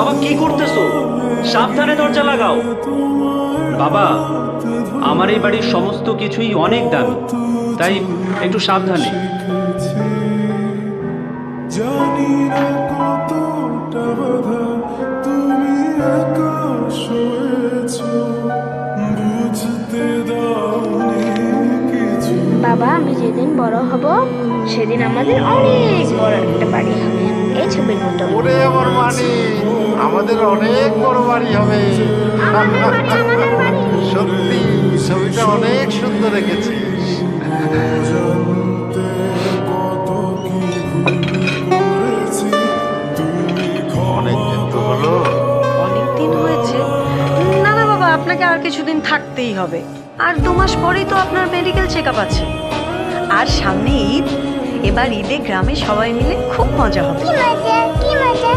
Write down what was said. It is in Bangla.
বাবা কি করতেছো? সাবধানে দরজা লাগাও। বাবা, আমার এই বাড়ির সমস্ত কিছুই অনেক দামি, তাই একটু সাবধানে। জানি না কতটা বাধা তুমি একা সয়েছো, বুঝতে দাওনি কিছু। বাবা, আমি যেদিন বড় হব সেদিন আমাদের অনেক বড় একটা বাড়ি হবে, এই ছবির মতো। ওরে আমার মানে আমাদের অনেক বড় বাড়ি হবে। সত্যি ছবিটা অনেক সুন্দর রেখেছিস। জানতে কত কি ভুল করেছি, তুমি অনেক দিন তো হলো। অনেক দিন হয়েছে। না না বাবা, আপনাকে আর কিছুদিন থাকতেই হবে। আর 2 মাস পরেই তো আপনার মেডিকেল চেক আপ আছে। আর সামনে ঈদ, এবার ঈদে গ্রামে সবাই মিলে খুব মজা হবে। কি মজা, কি মজা।